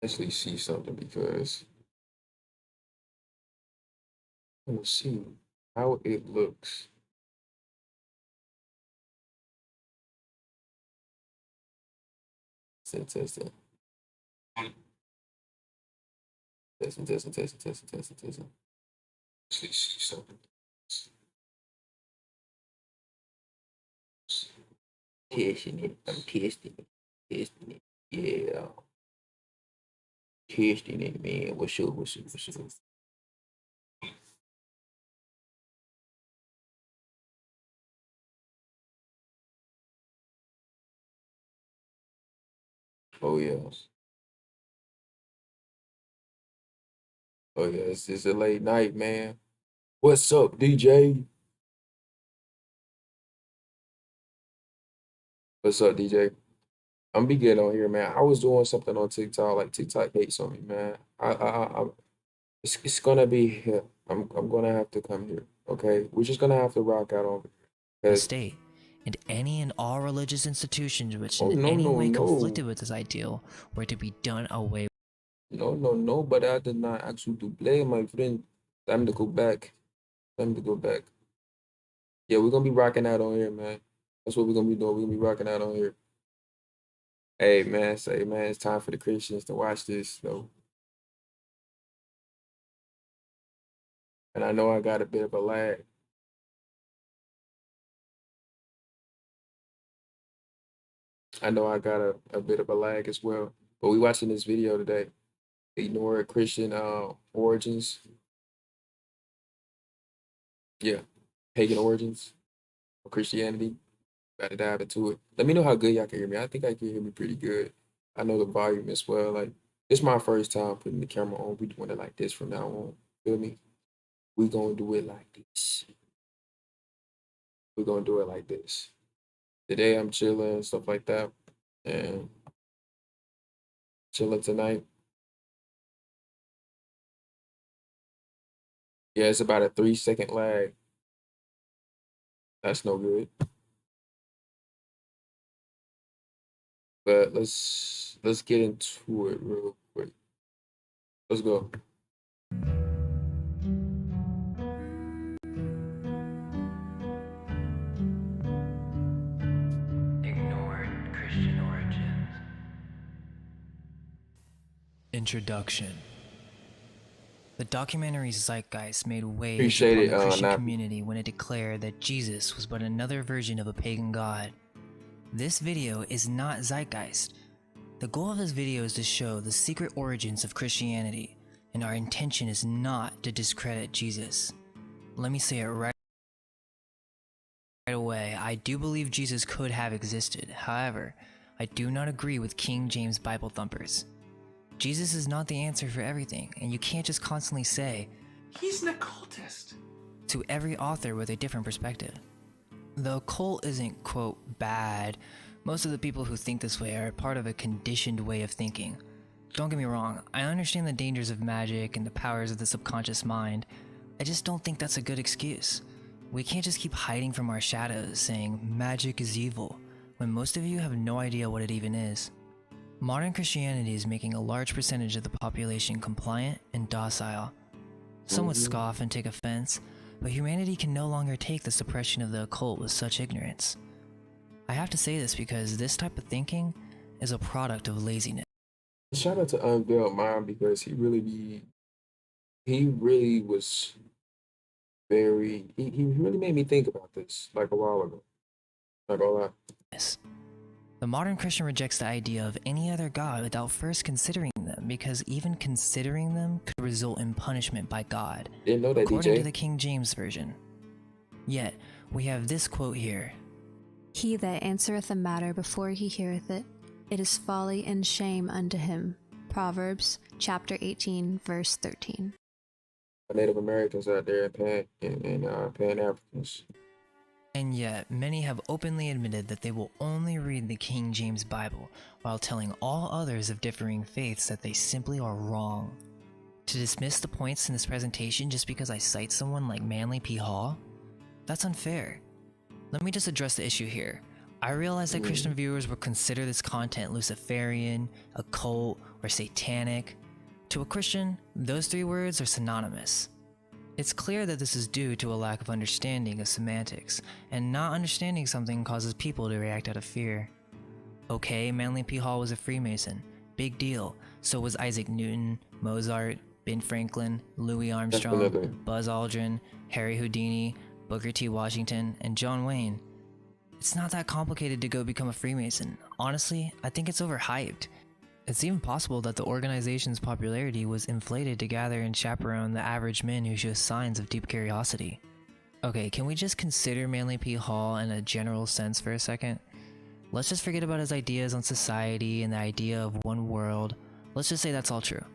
actually see something because I want to see how it looks. Testing. Testing. Actually see something. Testing it. I'm testing it. Testing it. Yeah. Testing it, man. What's up? Oh yeah. Oh yeah. It's a late night, man. What's up, DJ? What's up, DJ? I'm be getting on here, man. I was doing something on TikTok, like TikTok hates on me, man. It's gonna be here. I'm gonna have to come here. Okay, we're just gonna have to rock out on The because state, and any and all religious institutions which oh in no any no way no conflicted with this ideal were to be done away no, but I did not ask you to play, my friend. Time to go back. Time to go back. Yeah, we're gonna be rocking out on here, man. That's what we're gonna be doing. We're gonna be rocking out on here. Hey man, say man, it's time for the Christians to watch this though. And I know I got a bit of a lag. I know I got a bit of a lag as well. But we watching this video today. Ignore Christian origins. Yeah. Pagan origins of Christianity. Got to dive into it. Let me know how good y'all can hear me. I think I can hear me pretty good. I know the volume as well. Like it's my first time putting the camera on. We doing it like this from now on. Feel me? We gonna do it like this. We're gonna do it like this. Today I'm chilling and stuff like that. And chilling tonight. Yeah, it's about a 3 second lag. That's no good. But let's get into it real quick. Let's go. ignored Christian origins. Introduction. The documentary Zeitgeist made waves Appreciate upon it, the Christian Nappy. community when it declared that Jesus was but another version of a pagan god. This video is not Zeitgeist. The goal of this video is to show the secret origins of Christianity, and our intention is not to discredit Jesus. Let me say it right away, I do believe Jesus could have existed. However, I do not agree with King James Bible thumpers. Jesus is not the answer for everything, and you can't just constantly say, "He's an occultist," to every author with a different perspective. The occult isn't, quote, bad. Most of the people who think this way are part of a conditioned way of thinking. Don't get me wrong, I understand the dangers of magic and the powers of the subconscious mind. I just don't think that's a good excuse. We can't just keep hiding from our shadows saying magic is evil, when most of you have no idea what it even is. Modern Christianity is making a large percentage of the population compliant and docile. Some would scoff and take offense, but humanity can no longer take the suppression of the occult with such ignorance. I have to say this because this type of thinking is a product of laziness. Shout out to Unveiled Mind because he really was he really made me think about this like a while ago. Not gonna lie. The modern Christian rejects the idea of any other god without first considering them, because even considering them could result in punishment by God, Didn't know that, according DJ. to the King James Version. Yet, we have this quote here. He that answereth a matter before he heareth it, it is folly and shame unto him. Proverbs chapter 18, verse 13. Native Americans out there and Pan Africans. And yet, many have openly admitted that they will only read the King James Bible, while telling all others of differing faiths that they simply are wrong. To dismiss the points in this presentation just because I cite someone like Manly P. Hall? That's unfair. Let me just address the issue here. I realized that Christian viewers would consider this content Luciferian, occult, or satanic. To a Christian, those three words are synonymous. It's clear that this is due to a lack of understanding of semantics, and not understanding something causes people to react out of fear. Okay, Manly P. Hall was a Freemason. Big deal. So was Isaac Newton, Mozart, Ben Franklin, Louis Armstrong, Definitely. Buzz Aldrin, Harry Houdini, Booker T. Washington, and John Wayne. It's not that complicated to go become a Freemason. Honestly, I think it's overhyped. It's even possible that the organization's popularity was inflated to gather and chaperone the average men who show signs of deep curiosity. Okay, can we just consider Manly P. Hall in a general sense for a second? Let's just forget about his ideas on society and the idea of one world. Let's just say that's all true.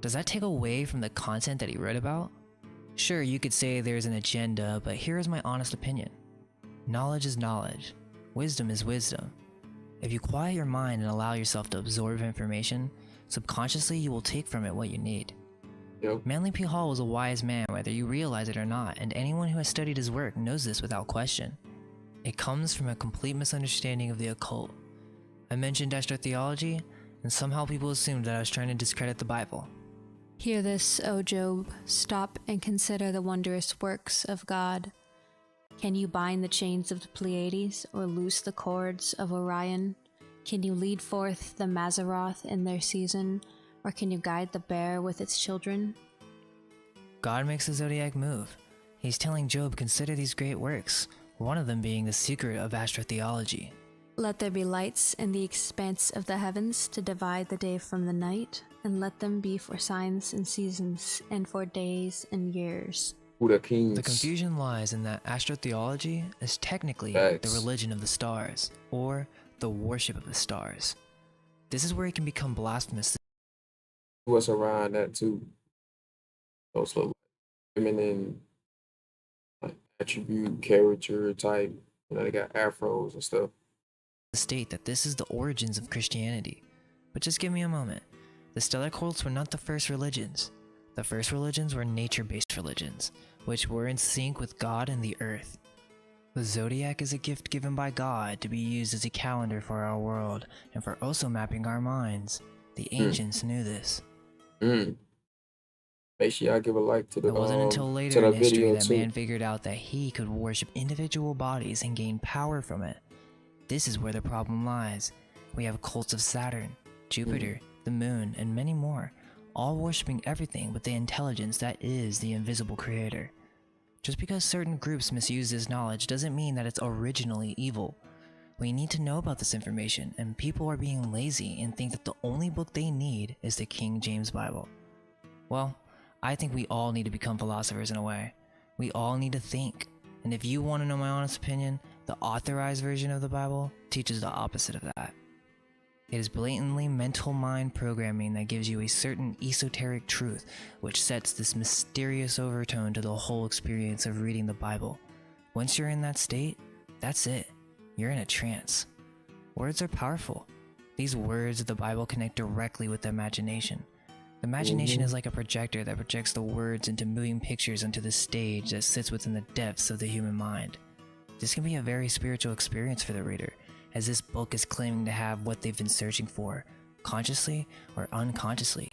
Does that take away from the content that he wrote about? Sure, you could say there's an agenda, but here is my honest opinion. Knowledge is knowledge. Wisdom is wisdom. If you quiet your mind and allow yourself to absorb information, subconsciously you will take from it what you need. Yep. Manly P. Hall was a wise man whether you realize it or not, and anyone who has studied his work knows this without question. It comes from a complete misunderstanding of the occult. I mentioned astrotheology, and somehow people assumed that I was trying to discredit the Bible. Hear this, O Job, stop and consider the wondrous works of God. Can you bind the chains of the Pleiades or loose the cords of Orion? Can you lead forth the Mazzaroth in their season, or can you guide the bear with its children? God makes the zodiac move. He's telling Job consider these great works, one of them being the secret of astrotheology. Let there be lights in the expanse of the heavens to divide the day from the night, and let them be for signs and seasons, and for days and years. Who the kings? The confusion lies in that astrotheology is technically Facts. the religion of the stars, or the worship of the stars. This is where it can become blasphemous. What's around that too? Those little feminine like, attribute, character type. You know, they got afros and stuff. To state that this is the origins of Christianity. But just give me a moment. The stellar cults were not the first religions. The first religions were nature-based religions, which were in sync with God and the earth. The zodiac is a gift given by God to be used as a calendar for our world and for also mapping our minds. The ancients knew this. Make sure y'all give a like to the It wasn't until to later the in history video that too. man figured out that he could worship individual bodies and gain power from it. This is where the problem lies. We have cults of Saturn, Jupiter, the moon, and many more, all worshipping everything but the intelligence that is the invisible creator. Just because certain groups misuse this knowledge doesn't mean that it's originally evil. We need to know about this information, and people are being lazy and think that the only book they need is the King James Bible. Well, I think we all need to become philosophers in a way. We all need to think. And if you want to know my honest opinion, the authorized version of the Bible teaches the opposite of that. It is blatantly mental mind programming that gives you a certain esoteric truth, which sets this mysterious overtone to the whole experience of reading the Bible. Once you're in that state, that's it. You're in a trance. Words are powerful. These words of the Bible connect directly with the imagination. The imagination is like a projector that projects the words into moving pictures onto the stage that sits within the depths of the human mind. This can be a very spiritual experience for the reader, as this book is claiming to have what they've been searching for, consciously or unconsciously.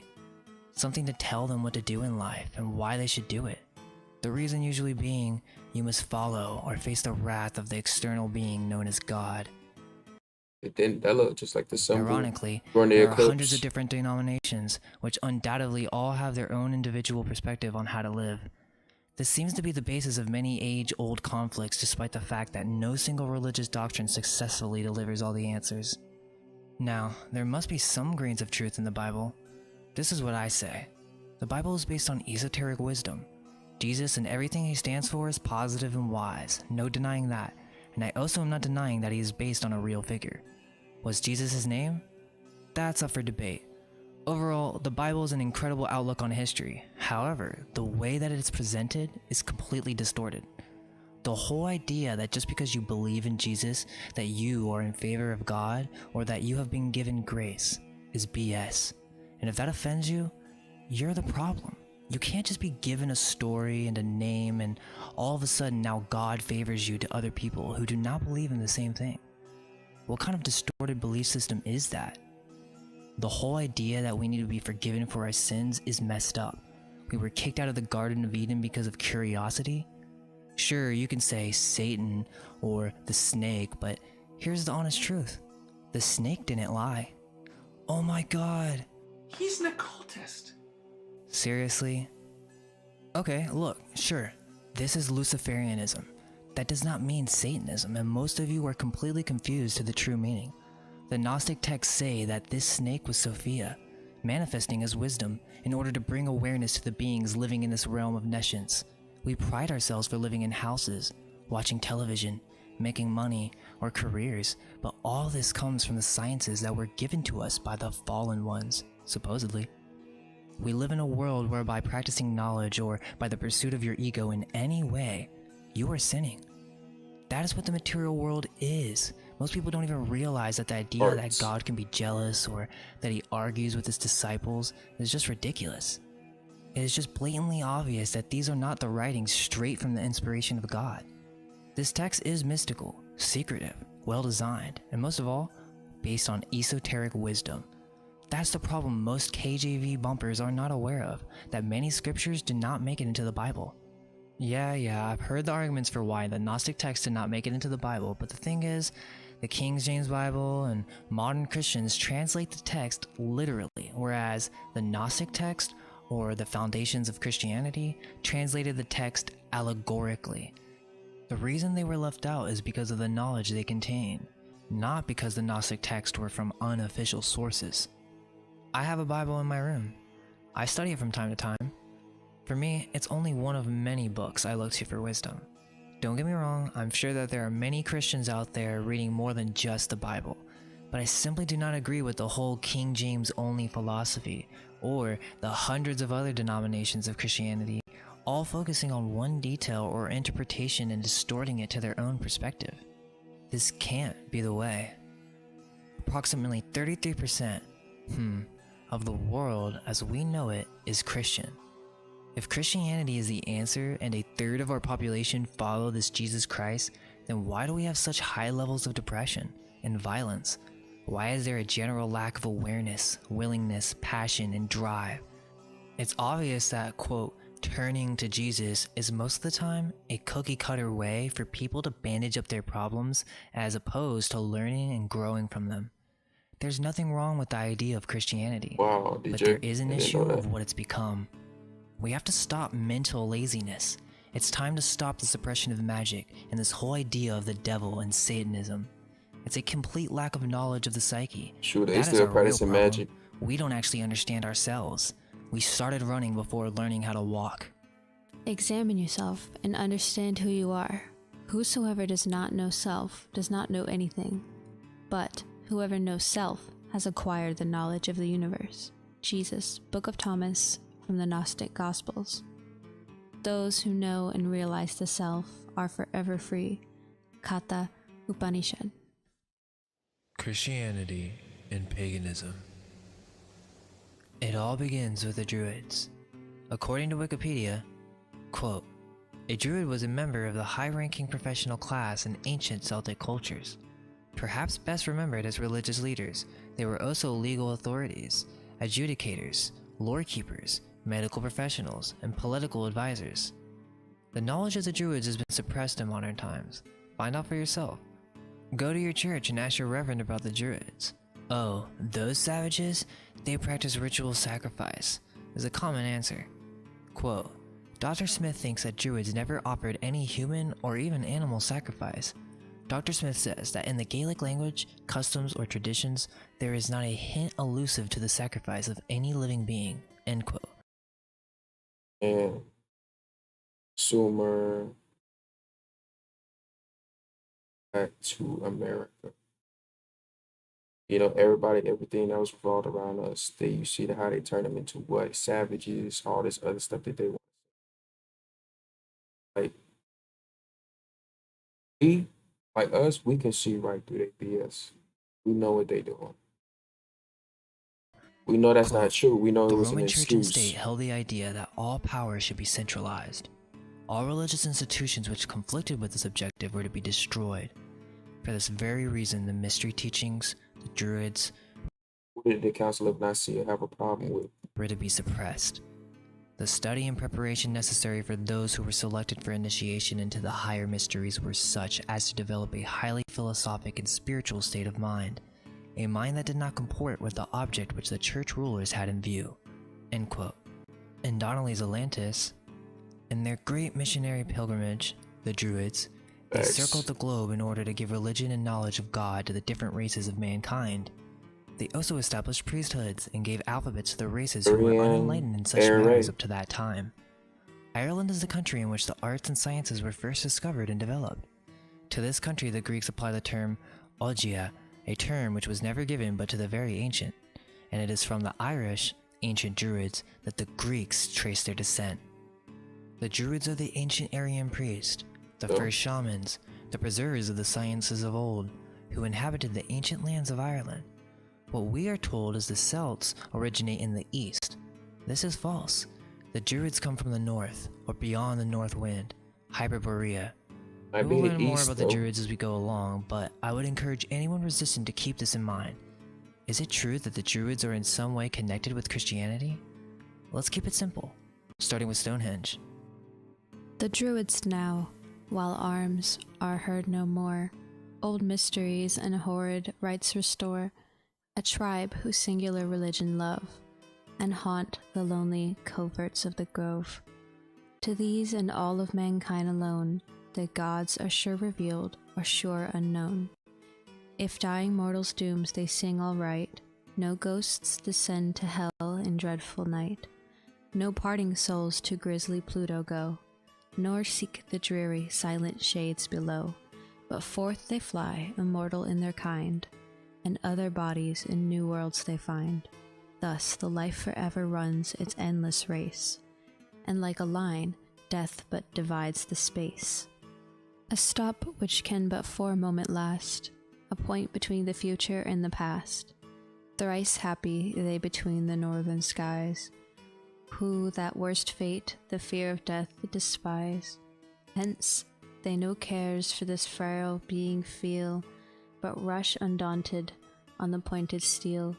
Something to tell them what to do in life and why they should do it. The reason usually being, you must follow or face the wrath of the external being known as God. It didn't. That looked just like the symbol. Ironically, during the there are eclipse. hundreds of different denominations, which undoubtedly all have their own individual perspective on how to live. This seems to be the basis of many age-old conflicts, despite the fact that no single religious doctrine successfully delivers all the answers. Now, there must be some grains of truth in the Bible. This is what I say. The Bible is based on esoteric wisdom. Jesus and everything he stands for is positive and wise, no denying that, and I also am not denying that he is based on a real figure. Was Jesus his name? That's up for debate. Overall, the Bible is an incredible outlook on history. However, the way that it's presented is completely distorted. The whole idea that just because you believe in Jesus, that you are in favor of God, or that you have been given grace, is BS. And if that offends you, you're the problem. You can't just be given a story and a name and all of a sudden now God favors you to other people who do not believe in the same thing. What kind of distorted belief system is that? The whole idea that we need to be forgiven for our sins is messed up. We were kicked out of the Garden of Eden because of curiosity? Sure, you can say Satan or the snake, but here's the honest truth. The snake didn't lie. Oh my god. He's an occultist. Seriously? Okay, look, sure. This is Luciferianism. That does not mean Satanism, and most of you are completely confused to the true meaning. The Gnostic texts say that this snake was Sophia, manifesting as wisdom in order to bring awareness to the beings living in this realm of nescience. We pride ourselves for living in houses, watching television, making money, or careers, but all this comes from the sciences that were given to us by the fallen ones, supposedly. We live in a world where by practicing knowledge or by the pursuit of your ego in any way, you are sinning. That is what the material world is. Most people don't even realize that the idea that God can be jealous or that he argues with his disciples is just ridiculous. It is just blatantly obvious that these are not the writings straight from the inspiration of God. This text is mystical, secretive, well-designed, and most of all, based on esoteric wisdom. That's the problem most KJV bumpers are not aware of, that many scriptures did not make it into the Bible. Yeah, I've heard the arguments for why the Gnostic text did not make it into the Bible, but the thing is, the King James Bible and modern Christians translate the text literally, whereas the Gnostic text, or the Foundations of Christianity, translated the text allegorically. The reason they were left out is because of the knowledge they contain, not because the Gnostic texts were from unofficial sources. I have a Bible in my room. I study it from time to time. For me, it's only one of many books I look to for wisdom. Don't get me wrong, I'm sure that there are many Christians out there reading more than just the Bible, but I simply do not agree with the whole King James only philosophy, or the hundreds of other denominations of Christianity, all focusing on one detail or interpretation and distorting it to their own perspective. This can't be the way. Approximately 33%, of the world as we know it is Christian. If Christianity is the answer and a third of our population follow this Jesus Christ, then why do we have such high levels of depression and violence? Why is there a general lack of awareness, willingness, passion, and drive? It's obvious that, quote, turning to Jesus is most of the time a cookie-cutter way for people to bandage up their problems as opposed to learning and growing from them. There's nothing wrong with the idea of Christianity, Wow, but there is an issue of what it's become. We have to stop mental laziness. It's time to stop the suppression of magic and this whole idea of the devil and Satanism. It's a complete lack of knowledge of the psyche. Sure, they That is still our real practicing problem. magic. We don't actually understand ourselves. We started running before learning how to walk. Examine yourself and understand who you are. Whosoever does not know self does not know anything, but whoever knows self has acquired the knowledge of the universe. Jesus, Book of Thomas, from the Gnostic Gospels. Those who know and realize the self are forever free. Katha Upanishad. Christianity and paganism. It all begins with the Druids. According to Wikipedia, quote, a Druid was a member of the high-ranking professional class in ancient Celtic cultures. Perhaps best remembered as religious leaders, they were also legal authorities, adjudicators, lore keepers, medical professionals, and political advisors. The knowledge of the Druids has been suppressed in modern times. Find out for yourself. Go to your church and ask your reverend about the Druids. Oh, those savages? They practice ritual sacrifice, is a common answer. Quote, Dr. Smith thinks that Druids never offered any human or even animal sacrifice. Dr. Smith says that in the Gaelic language, customs, or traditions, there is not a hint allusive to the sacrifice of any living being, end quote. And Sumer back to America. You know, everything that was revolved around us, you see how they turn them into what? Savages, all this other stuff that they want. Like, like us, we can see right through their BS. We know what they doing. We know that's Quote, not true. We know it The was an Roman Church and excuse. State held the idea that all power should be centralized. All religious institutions which conflicted with this objective were to be destroyed. For For this very reason, the mystery teachings, the Druids, What did the Council of Nicaea have a problem with? were to be suppressed. The study and preparation necessary for those who were selected for initiation into the higher mysteries were such as to develop a highly philosophic and spiritual state of mind, a mind that did not comport with the object which the church rulers had in view." End quote. In Donnelly's Atlantis, in their great missionary pilgrimage, the Druids, they Facts. circled the globe in order to give religion and knowledge of God to the different races of mankind. They also established priesthoods and gave alphabets to the races who were Arian, unenlightened in such Aaron matters Ray. up to that time. Ireland is the country in which the arts and sciences were first discovered and developed. To this country the Greeks apply the term ogia, a term which was never given but to the very ancient, and it is from the Irish, ancient Druids, that the Greeks trace their descent. The Druids are the ancient Aryan priests, the Oh. first shamans, the preservers of the sciences of old, who inhabited the ancient lands of Ireland. What we are told is the Celts originate in the east. This is false. The Druids come from the north, or beyond the north wind, Hyperborea. Might We will be learn the more East, about though. the Druids as we go along, but I would encourage anyone resistant to keep this in mind. Is it true that the Druids are in some way connected with Christianity? Let's keep it simple, starting with Stonehenge. The Druids now, while arms are heard no more, old mysteries and horrid rites restore, a tribe whose singular religion love, and haunt the lonely coverts of the grove. To these and all of mankind alone, the gods are sure revealed or sure unknown. If dying mortals' dooms they sing all right, no ghosts descend to hell in dreadful night, no parting souls to grisly Pluto go, nor seek the dreary, silent shades below, but forth they fly, immortal in their kind, and other bodies in new worlds they find. Thus the life forever runs its endless race, and like a line, death but divides the space. A stop which can but for a moment last, a point between the future and the past. Thrice happy they between the northern skies, who that worst fate, the fear of death, despise. Hence they no cares for this frail being feel, but rush undaunted on the pointed steel,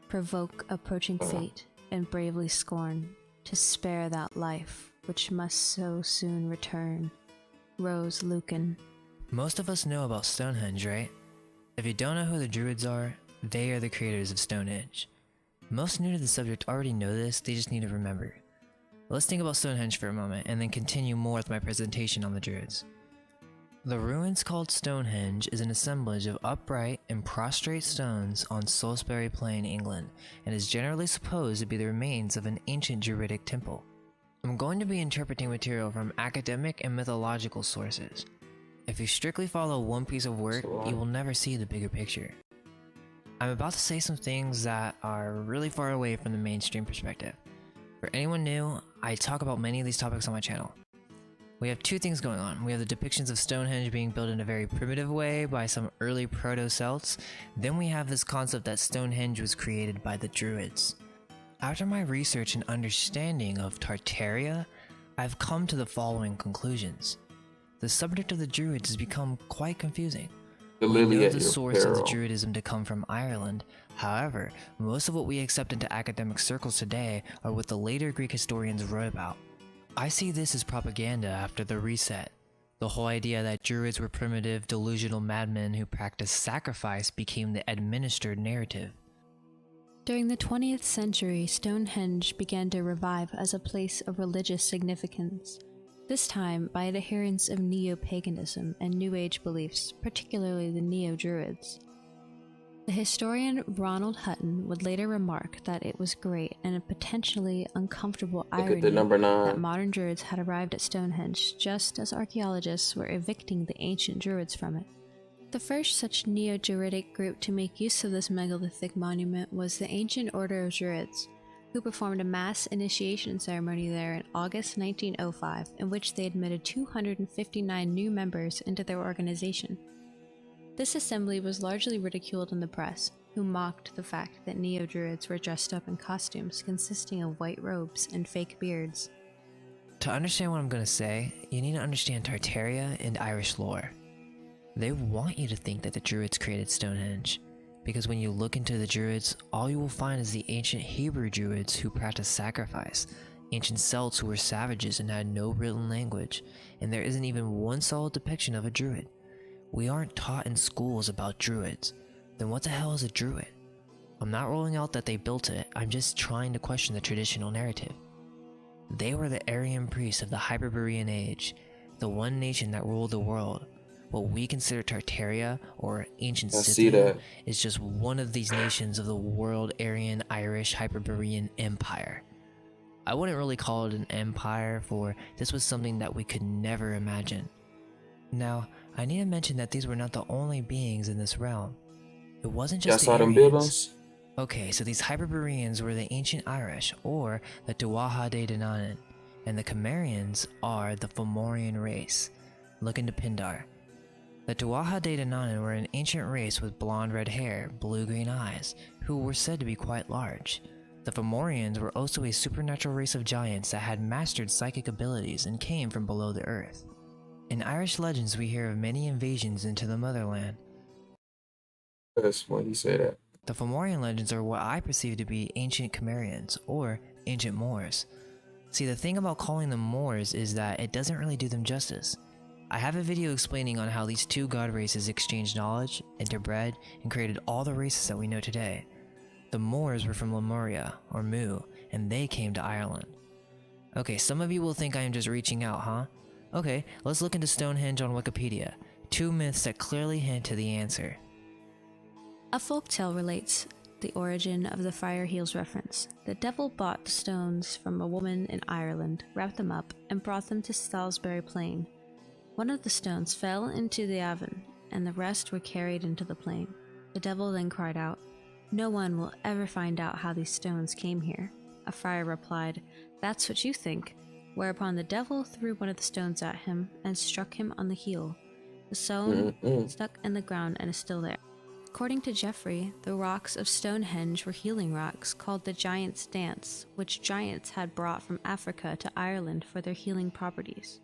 provoke approaching fate, and bravely scorn to spare that life which must so soon return. Rose Lucan. Most of us know about Stonehenge, right? If you don't know who the Druids are, they are the creators of Stonehenge. Most new to the subject already know this, they just need to remember. Let's think about Stonehenge for a moment, and then continue more with my presentation on the Druids. The ruins called Stonehenge is an assemblage of upright and prostrate stones on Salisbury Plain, England, and is generally supposed to be the remains of an ancient Druidic temple. I'm going to be interpreting material from academic and mythological sources. If you strictly follow one piece of work, you will never see the bigger picture. I'm about to say some things that are really far away from the mainstream perspective. For anyone new, I talk about many of these topics on my channel. We have two things going on. We have the depictions of Stonehenge being built in a very primitive way by some early proto-Celts. Then we have this concept that Stonehenge was created by the Druids. After my research and understanding of Tartaria, I've come to the following conclusions. The subject of the Druids has become quite confusing. The We lily know at the your source of the peril. Druidism to come from Ireland. However, most of what we accept into academic circles today are what the later Greek historians wrote about. I see this as propaganda after the reset. The whole idea that Druids were primitive, delusional madmen who practiced sacrifice became the administered narrative. During the 20th century, Stonehenge began to revive as a place of religious significance, this time by adherents of neo-paganism and New Age beliefs, particularly the Neo-Druids. The historian Ronald Hutton would later remark that it was great and a potentially uncomfortable Look irony at the number that 9. modern Druids had arrived at Stonehenge just as archaeologists were evicting the ancient Druids from it. The first such neo-Druidic group to make use of this megalithic monument was the Ancient Order of Druids, who performed a mass initiation ceremony there in August 1905, in which they admitted 259 new members into their organization. This assembly was largely ridiculed in the press, who mocked the fact that neo-Druids were dressed up in costumes consisting of white robes and fake beards. To understand what I'm going to say, you need to understand Tartaria and Irish lore. They want you to think that the Druids created Stonehenge, because when you look into the Druids, all you will find is the ancient Hebrew Druids who practiced sacrifice, ancient Celts who were savages and had no written language, and there isn't even one solid depiction of a Druid. We aren't taught in schools about Druids. Then what the hell is a Druid? I'm not ruling out that they built it, I'm just trying to question the traditional narrative. They were the Aryan priests of the Hyperborean age, the one nation that ruled the world. What we consider Tartaria, or ancient I see Scythia, that. is just one of these nations of the world Aryan Irish Hyperborean Empire. I wouldn't really call it an empire, for this was something that we could never imagine. Now, I need to mention that these were not the only beings in this realm. It wasn't Y'all just the saw them Aryans. buildings? Okay, so these Hyperboreans were the ancient Irish, or the Tuatha De Danann, and the Cimmerians are the Fomorian race. Look into Pindar. The Tuatha De Danann were an ancient race with blonde red hair, blue-green eyes, who were said to be quite large. The Fomorians were also a supernatural race of giants that had mastered psychic abilities and came from below the earth. In Irish legends we hear of many invasions into the motherland. That's when he said that. The Fomorian legends are what I perceive to be ancient Cimmerians, or ancient Moors. See, the thing about calling them Moors is that it doesn't really do them justice. I have a video explaining on how these two god races exchanged knowledge, interbred, and created all the races that we know today. The Moors were from Lemuria, or Mu, and they came to Ireland. Okay, some of you will think I am just reaching out, huh? Okay, let's look into Stonehenge on Wikipedia. Two myths that clearly hint to the answer. A folktale relates the origin of the Friar Heels reference. The devil bought the stones from a woman in Ireland, wrapped them up, and brought them to Salisbury Plain. One of the stones fell into the Avon, and the rest were carried into the plain. The devil then cried out, "No one will ever find out how these stones came here." A friar replied, "That's what you think," whereupon the devil threw one of the stones at him and struck him on the heel. The stone stuck in the ground and is still there. According to Geoffrey, the rocks of Stonehenge were healing rocks called the Giant's Dance, which giants had brought from Africa to Ireland for their healing properties.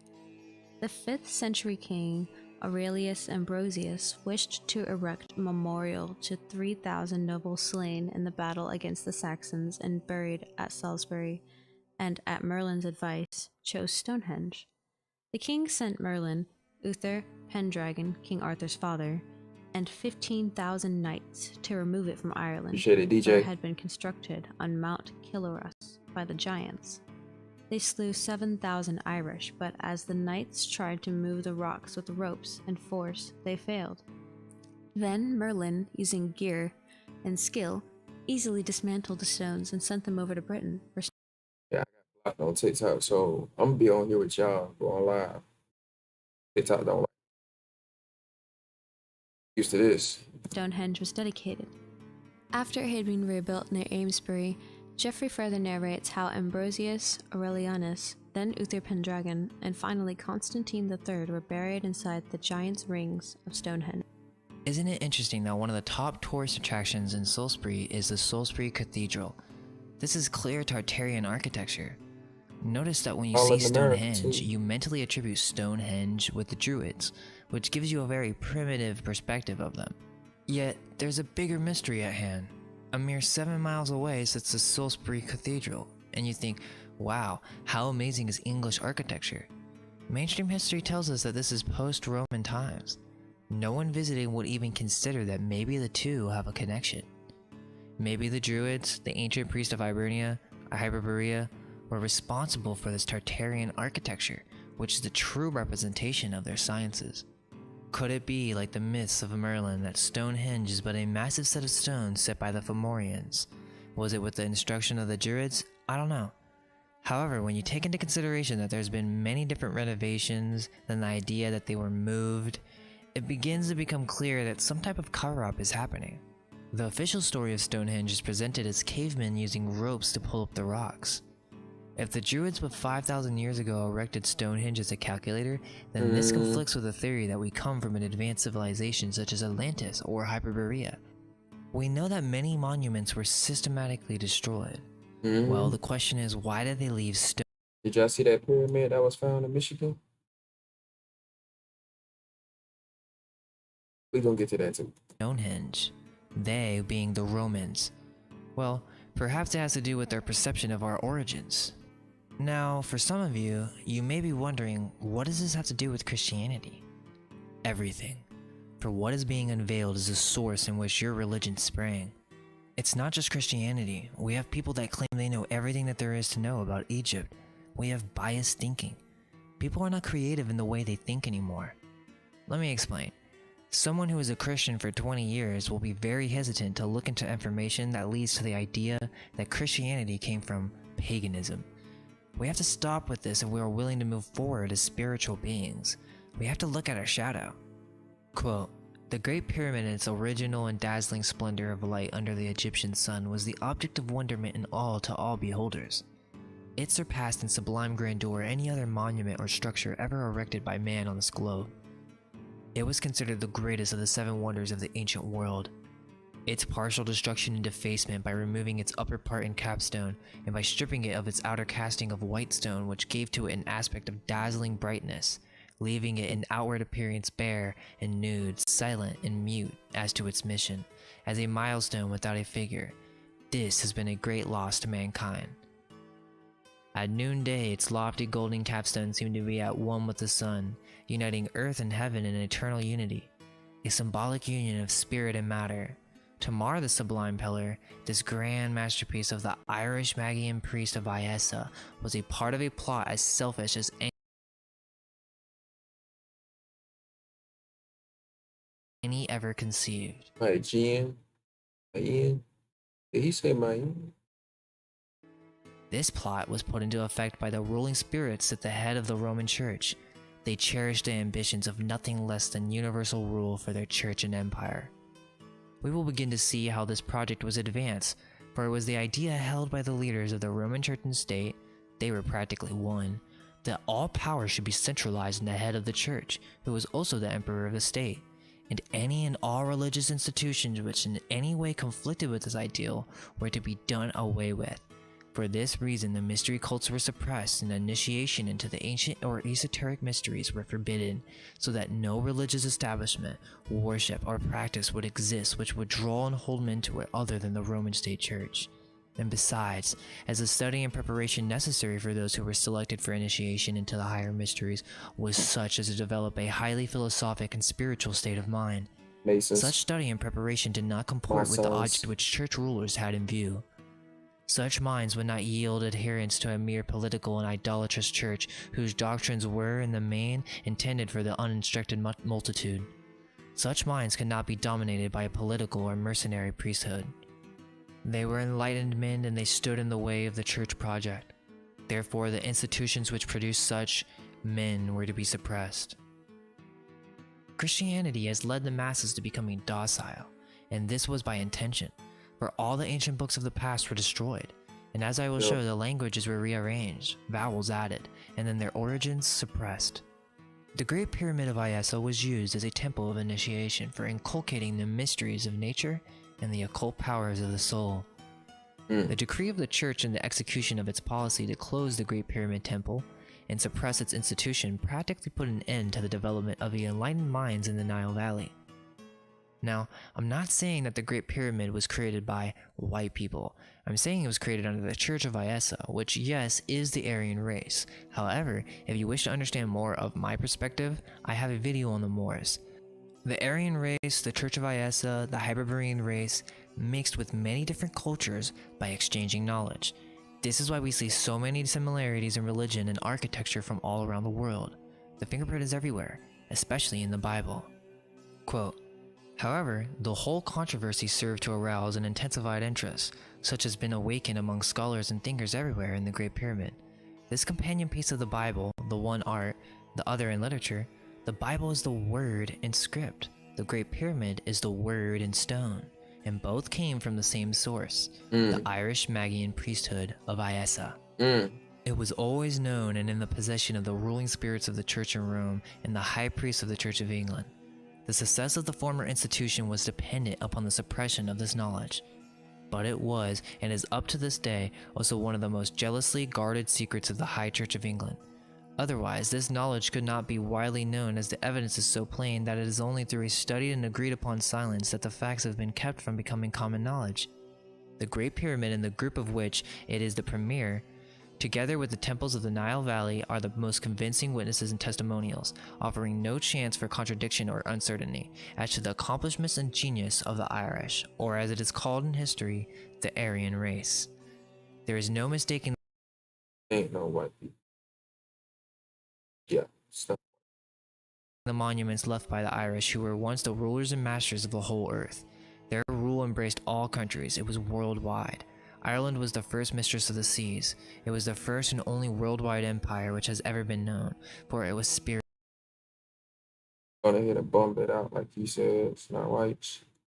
The 5th century king Aurelius Ambrosius wished to erect a memorial to 3,000 nobles slain in the battle against the Saxons and buried at Salisbury, and at Merlin's advice chose Stonehenge. The king sent Merlin, Uther Pendragon, King Arthur's father, and 15,000 knights to remove it from Ireland, Appreciate it, where DJ. it had been constructed on Mount Kilorus by the giants. They slew 7,000 Irish, but as the knights tried to move the rocks with ropes and force, they failed. Then Merlin, using gear and skill, easily dismantled the stones and sent them over to Britain. Yeah, I got blocked on TikTok, so I'm gonna be on here with y'all going live. TikTok don't like used to this. Stonehenge was dedicated. After it had been rebuilt near Amesbury, Geoffrey further narrates how Ambrosius Aurelianus, then Uther Pendragon, and finally Constantine III were buried inside the giant's rings of Stonehenge. Isn't it interesting that one of the top tourist attractions in Salisbury is the Salisbury Cathedral? This is clear Tartarian architecture. Notice that when you All see in America, Stonehenge, too. you mentally attribute Stonehenge with the Druids, which gives you a very primitive perspective of them. Yet, there's a bigger mystery at hand. A mere 7 miles away sits the Salisbury Cathedral, and you think, wow, how amazing is English architecture? Mainstream history tells us that this is post-Roman times. No one visiting would even consider that maybe the two have a connection. Maybe the Druids, the ancient priests of Hibernia, or Hyperborea, were responsible for this Tartarian architecture, which is the true representation of their sciences. Could it be like the myths of Merlin that Stonehenge is but a massive set of stones set by the Fomorians? Was it with the instruction of the Druids? I don't know. However, when you take into consideration that there's been many different renovations than the idea that they were moved, it begins to become clear that some type of cover-up is happening. The official story of Stonehenge is presented as cavemen using ropes to pull up the rocks. If the Druids but 5,000 years ago erected Stonehenge as a calculator, then this conflicts with the theory that we come from an advanced civilization such as Atlantis or Hyperborea. We know that many monuments were systematically destroyed. Well, the question is, why did they leave stone? Did y'all see that pyramid that was found in Michigan? We gonna get to that too. Stonehenge, they being the Romans. Well, perhaps it has to do with their perception of our origins. Now, for some of you, you may be wondering, what does this have to do with Christianity? Everything. For what is being unveiled is the source in which your religion sprang. It's not just Christianity. We have people that claim they know everything that there is to know about Egypt. We have biased thinking. People are not creative in the way they think anymore. Let me explain. Someone who is a Christian for 20 years will be very hesitant to look into information that leads to the idea that Christianity came from paganism. We have to stop with this if we are willing to move forward as spiritual beings. We have to look at our shadow. Quote, "The Great Pyramid in its original and dazzling splendor of light under the Egyptian sun was the object of wonderment and awe to all beholders. It surpassed in sublime grandeur any other monument or structure ever erected by man on this globe. It was considered the greatest of the 7 wonders of the ancient world. Its partial destruction and defacement by removing its upper part and capstone, and by stripping it of its outer casting of white stone, which gave to it an aspect of dazzling brightness, leaving it in outward appearance bare and nude, silent and mute as to its mission, as a milestone without a figure. This has been a great loss to mankind. At noonday, its lofty golden capstone seemed to be at one with the sun, uniting earth and heaven in eternal unity, a symbolic union of spirit and matter. To mar the sublime pillar, this grand masterpiece of the Irish Magian priest of Iessa was a part of a plot as selfish as any ever conceived." My Ian. Did he say my Ian? This plot was put into effect by the ruling spirits at the head of the Roman Church. They cherished the ambitions of nothing less than universal rule for their church and empire. We will begin to see how this project was advanced, for it was the idea held by the leaders of the Roman Church and state, they were practically one, that all power should be centralized in the head of the church, who was also the emperor of the state, and any and all religious institutions which in any way conflicted with this ideal were to be done away with. For this reason, the mystery cults were suppressed and initiation into the ancient or esoteric mysteries were forbidden, so that no religious establishment, worship, or practice would exist which would draw and hold men to it other than the Roman state church. And besides, as the study and preparation necessary for those who were selected for initiation into the higher mysteries was such as to develop a highly philosophic and spiritual state of mind, Masons. such study and preparation did not comport with the object which church rulers had in view. Such minds would not yield adherence to a mere political and idolatrous church whose doctrines were, in the main, intended for the uninstructed multitude. Such minds could not be dominated by a political or mercenary priesthood. They were enlightened men and they stood in the way of the church project. Therefore, the institutions which produced such men were to be suppressed. Christianity has led the masses to becoming docile, and this was by intention. For all the ancient books of the past were destroyed, and as I will show, the languages were rearranged, vowels added, and then their origins suppressed. The Great Pyramid of Iessa was used as a temple of initiation for inculcating the mysteries of nature and the occult powers of the soul. The decree of the church and the execution of its policy to close the Great Pyramid Temple and suppress its institution practically put an end to the development of the enlightened minds in the Nile Valley. Now, I'm not saying that the Great Pyramid was created by white people. I'm saying it was created under the Church of Iessa, which, yes, is the Aryan race. However, if you wish to understand more of my perspective, I have a video on the Moors. The Aryan race, the Church of Iessa, the Hyperborean race, mixed with many different cultures by exchanging knowledge. This is why we see so many similarities in religion and architecture from all around the world. The fingerprint is everywhere, especially in the Bible. Quote, "However, the whole controversy served to arouse an intensified interest, such has been awakened among scholars and thinkers everywhere in the Great Pyramid. This companion piece of the Bible, the one art, the other in literature, the Bible is the word in script, the Great Pyramid is the word in stone, and both came from the same source, the Irish Magian priesthood of Iessa. It was always known and in the possession of the ruling spirits of the Church in Rome and the High Priest of the Church of England. The success of the former institution was dependent upon the suppression of this knowledge. But it was, and is up to this day, also one of the most jealously guarded secrets of the High Church of England. Otherwise, this knowledge could not be widely known, as the evidence is so plain that it is only through a studied and agreed upon silence that the facts have been kept from becoming common knowledge. The Great Pyramid, and the group of which it is the premier, together with the temples of the Nile Valley, are the most convincing witnesses and testimonials, offering no chance for contradiction or uncertainty as to the accomplishments and genius of the Irish, or as it is called in history, the Aryan race. There is no mistaking Ain't no white people. Yeah, stuff. the monuments left by the Irish, who were once the rulers and masters of the whole earth. Their rule embraced all countries. It was worldwide. Ireland was the first mistress of the seas. It was the first and only worldwide empire which has ever been known, for it was Gonna hit and bump it out like you said. It's not white.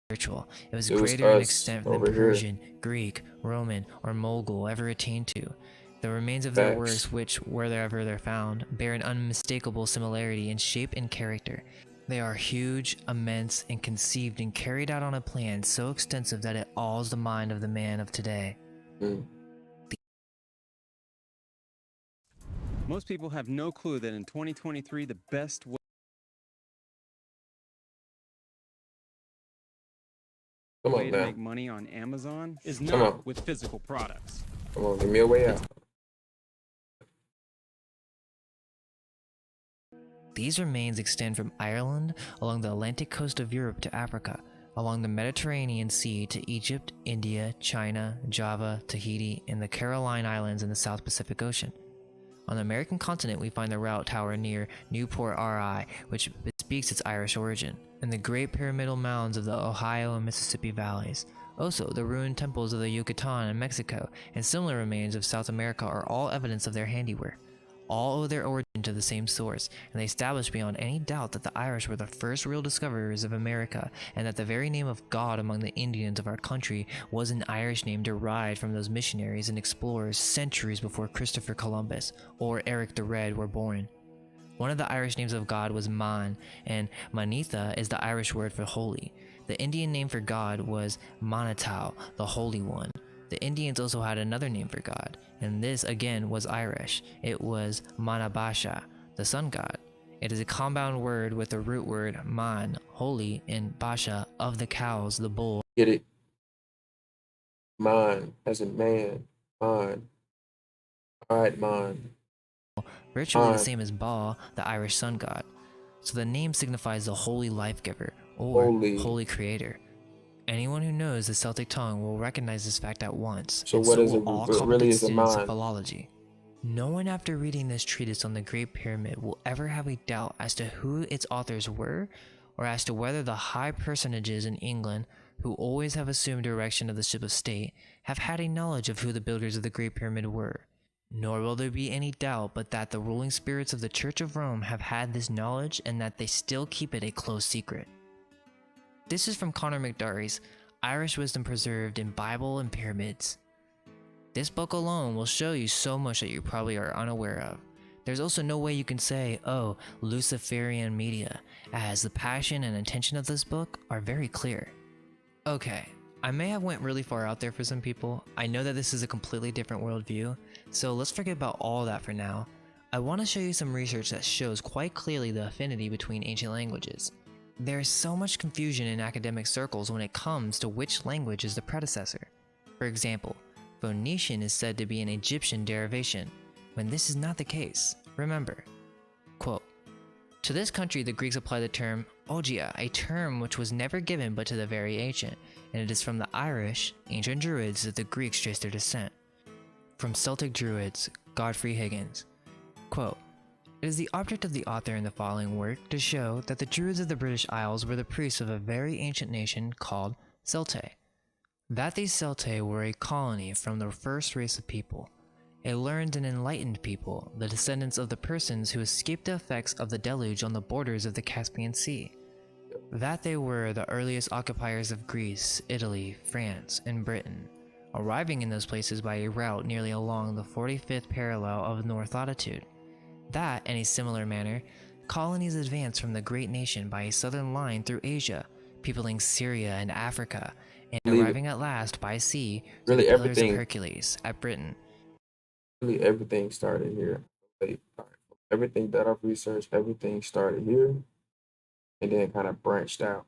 spiritual. It was It was greater in us extent than over here. Persian, Greek, Roman, or Mogul ever attained to. The remains of their Facts. works, which, wherever they're found, bear an unmistakable similarity in shape and character. They are huge, immense, and conceived and carried out on a plan so extensive that it awes the mind of the man of today. Mm. Most people have no clue that in 2023, the best way Come on to now. make money on Amazon is Come on. not with physical products. Come on, give me a way out. These remains extend from Ireland along the Atlantic coast of Europe to Africa, along the Mediterranean Sea to Egypt, India, China, Java, Tahiti, and the Caroline Islands in the South Pacific Ocean. On the American continent, we find the Route Tower near Newport, RI, which bespeaks its Irish origin, and the great pyramidal mounds of the Ohio and Mississippi valleys. Also, the ruined temples of the Yucatan and Mexico, and similar remains of South America are all evidence of their handiwork. All owe their origin to the same source, and they establish beyond any doubt that the Irish were the first real discoverers of America, and that the very name of God among the Indians of our country was an Irish name derived from those missionaries and explorers centuries before Christopher Columbus or Eric the Red were born. One of the Irish names of God was Man, and Manitha is the Irish word for holy. The Indian name for God was Manitau, the Holy One. The Indians also had another name for God, and this again was Irish. It was Manabasha, the sun god. It is a compound word with the root word man, holy, and basha, of the cows, the bull. Get it? Mine, as in man. Mine. Alright, mine. Virtually the Alright. same as Ba, the Irish sun god. So the name signifies the holy life giver, or Holy. holy creator. Anyone who knows the Celtic tongue will recognize this fact at once. So and what is will it- all what really is a competent students of mind? philology. No one after reading this treatise on the Great Pyramid will ever have a doubt as to who its authors were, or as to whether the high personages in England, who always have assumed direction of the ship of state, have had a knowledge of who the builders of the Great Pyramid were. Nor will there be any doubt but that the ruling spirits of the Church of Rome have had this knowledge, and that they still keep it a close secret. This is from Connor McDarry's Irish Wisdom Preserved in Bible and Pyramids. This book alone will show you so much that you probably are unaware of. There's also no way you can say, oh, Luciferian media, as the passion and intention of this book are very clear. Okay, I may have went really far out there for some people. I know that this is a completely different worldview, so let's forget about all that for now. I want to show you some research that shows quite clearly the affinity between ancient languages. There is so much confusion in academic circles when it comes to which language is the predecessor. For example, Phoenician is said to be an Egyptian derivation, when this is not the case. Remember, quote, "To this country the Greeks apply the term ogia, a term which was never given but to the very ancient, and it is from the Irish, ancient Druids, that the Greeks trace their descent." From Celtic Druids, Godfrey Higgins, quote, "It is the object of the author in the following work to show that the Druids of the British Isles were the priests of a very ancient nation called Celtae. That these Celtae were a colony from the first race of people, a learned and enlightened people, the descendants of the persons who escaped the effects of the deluge on the borders of the Caspian Sea. That they were the earliest occupiers of Greece, Italy, France, and Britain, arriving in those places by a route nearly along the 45th parallel of north latitude. That, in a similar manner, colonies advanced from the great nation by a southern line through Asia, peopling Syria and Africa, and Really- arriving at last by sea to Really the Pillars of everything- Hercules at Britain. Really, everything started here. Like, Everything that I've researched, everything started here and then kind of branched out.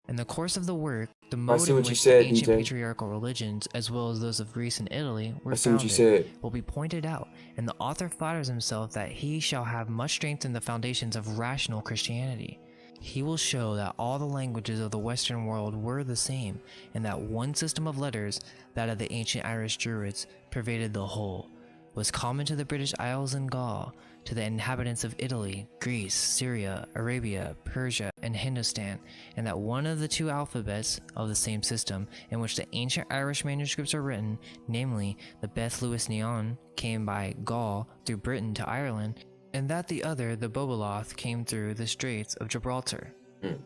In the course of the work, the I mode see in what you which the said, ancient DJ. patriarchal religions, as well as those of Greece and Italy, I were see what you founded, said. will be pointed out, and the author flatters himself that he shall have much strength in the foundations of rational Christianity. He will show that all the languages of the Western world were the same, and that one system of letters, that of the ancient Irish Druids, pervaded the whole, was common to the British Isles and Gaul, to the inhabitants of Italy, Greece, Syria, Arabia, Persia, and Hindustan, and that one of the two alphabets of the same system in which the ancient Irish manuscripts are written, namely the Beth Lewis Neon, came by Gaul through Britain to Ireland, and that the other, the Boboloth, came through the Straits of Gibraltar.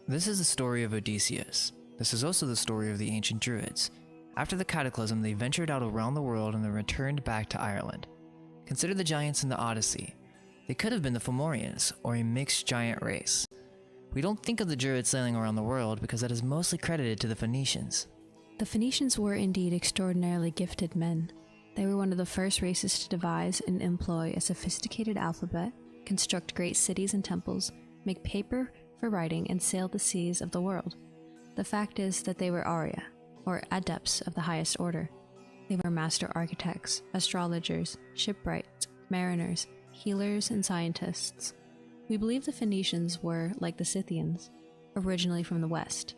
This is the story of Odysseus. This is also the story of the ancient Druids. After the cataclysm, they ventured out around the world and then returned back to Ireland. Consider the giants in the Odyssey. They could have been the Fomorians, or a mixed giant race. We don't think of the Druids sailing around the world because that is mostly credited to the Phoenicians. The Phoenicians were indeed extraordinarily gifted men. They were one of the first races to devise and employ a sophisticated alphabet, construct great cities and temples, make paper for writing, and sail the seas of the world. The fact is that they were Arya, or adepts of the highest order. They were master architects, astrologers, shipwrights, mariners, healers, and scientists. We believe the Phoenicians were, like the Scythians, originally from the West.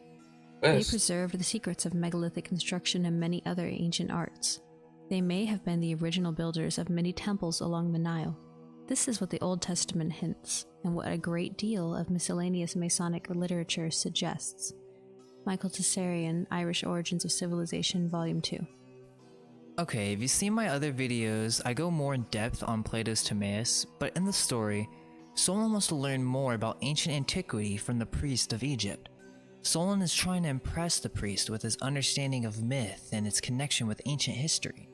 They West. preserved the secrets of megalithic construction and many other ancient arts. They may have been the original builders of many temples along the Nile. This is what the Old Testament hints, and what a great deal of miscellaneous Masonic literature suggests. Michael Tessarian, Irish Origins of Civilization, Volume 2. Okay, if you've seen my other videos, I go more in depth on Plato's Timaeus, but in the story, Solon wants to learn more about ancient antiquity from the priest of Egypt. Solon is trying to impress the priest with his understanding of myth and its connection with ancient history.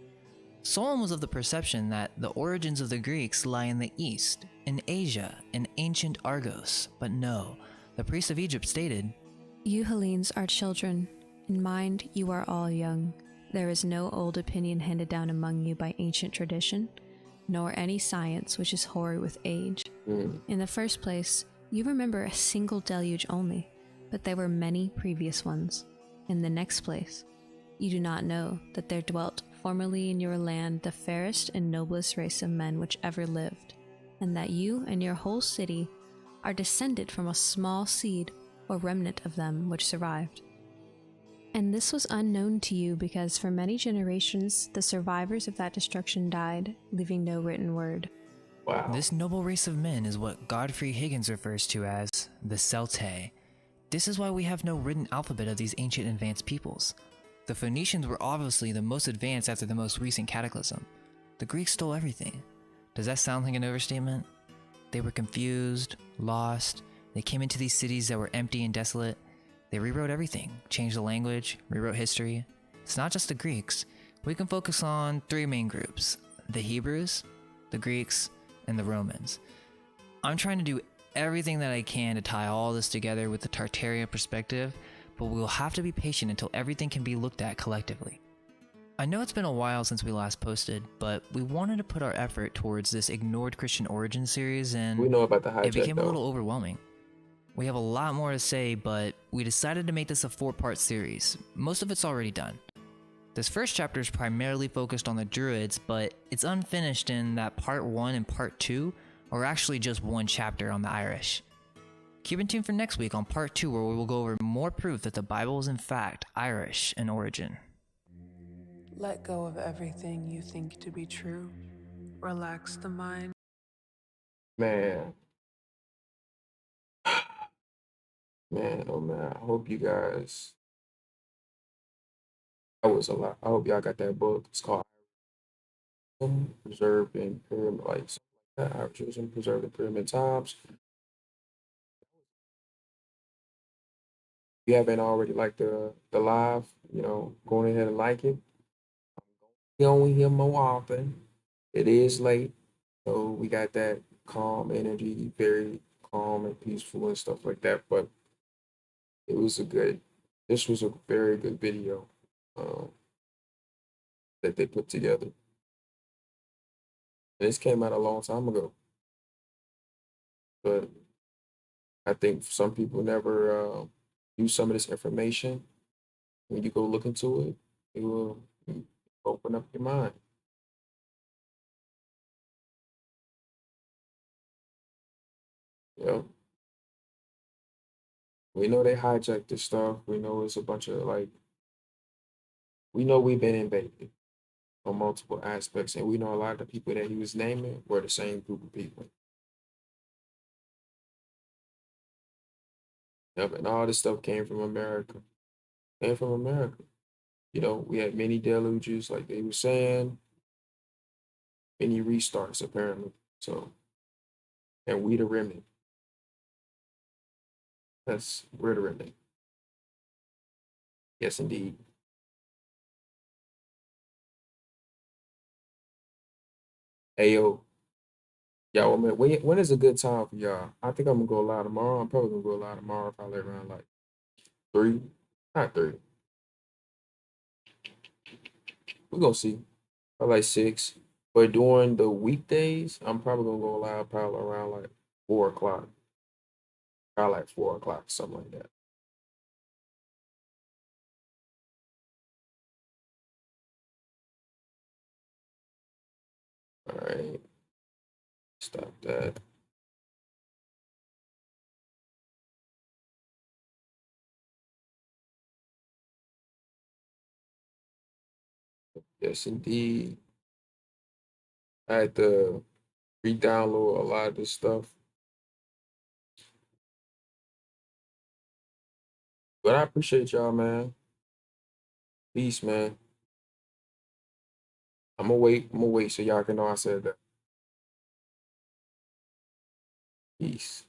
Solon was of the perception that the origins of the Greeks lie in the east, in Asia, in ancient Argos, but no, the priest of Egypt stated, You Hellenes are children. In mind you are all young. There is no old opinion handed down among you by ancient tradition, nor any science which is hoary with age. In the first place, you remember a single deluge only, but there were many previous ones. In the next place, you do not know that there dwelt formerly in your land the fairest and noblest race of men which ever lived, and that you and your whole city are descended from a small seed or remnant of them which survived. And this was unknown to you because for many generations the survivors of that destruction died, leaving no written word. Wow. This noble race of men is what Godfrey Higgins refers to as the Celtae. This is why we have no written alphabet of these ancient advanced peoples. The Phoenicians were obviously the most advanced after the most recent cataclysm. The Greeks stole everything. Does that sound like an overstatement? They were confused, lost, they came into these cities that were empty and desolate. They rewrote everything, changed the language, rewrote history. It's not just the Greeks. We can focus on three main groups: the Hebrews, the Greeks, and the Romans. I'm trying to do everything that I can to tie all this together with the Tartarian perspective, but we will have to be patient until everything can be looked at collectively. I know it's been a while since we last posted, but we wanted to put our effort towards this ignored Christian origin series, and We know about the hijack it became a though. little overwhelming. We have a lot more to say, but we decided to make this a 4-part series. Most of it's already done. This first chapter is primarily focused on the Druids, but it's unfinished in that part 1 and part 2 are actually just one chapter on the Irish. Keep in tune for next week on part 2, where we will go over more proof that the Bible is in fact Irish in origin. Let go of everything you think to be true. Relax the mind. Man. Man, oh man. I hope you guys. That was a lot. I hope y'all got that book. It's called Preserved in Pyramid, like something like that. Irish Preserved in Pyramid Times. If you haven't already liked the live, go ahead and like it. Be on here more often. It is late, so we got that calm energy, very calm and peaceful and stuff like that. But it was this was a very good video that they put together. This came out a long time ago. but I think some people never use some of this information. When you go look into it, it will open up your mind. You know, we know they hijacked this stuff. We know it's a bunch of like, we know we've been invaded on multiple aspects, and we know a lot of the people that he was naming were the same group of people. Yep, and all this stuff came from America. Came from America. You know, we had many deluges, like they were saying, many restarts apparently. So, and we the remnant. We're the remnant. Yes, indeed. Ayo, y'all, man, when is a good time for y'all? I think I'm gonna go live tomorrow. I'm probably gonna go live tomorrow, probably around like 3, not 3. We're gonna see. Probably like 6. But during the weekdays, I'm probably gonna go live probably around like 4 o'clock. Probably like 4 o'clock, something like that. All right, stop that. Yes, indeed. I had to re-download a lot of this stuff, but I appreciate y'all, man. Peace, man. I'm gonna wait. I'm gonna wait so y'all can know I said that. Peace.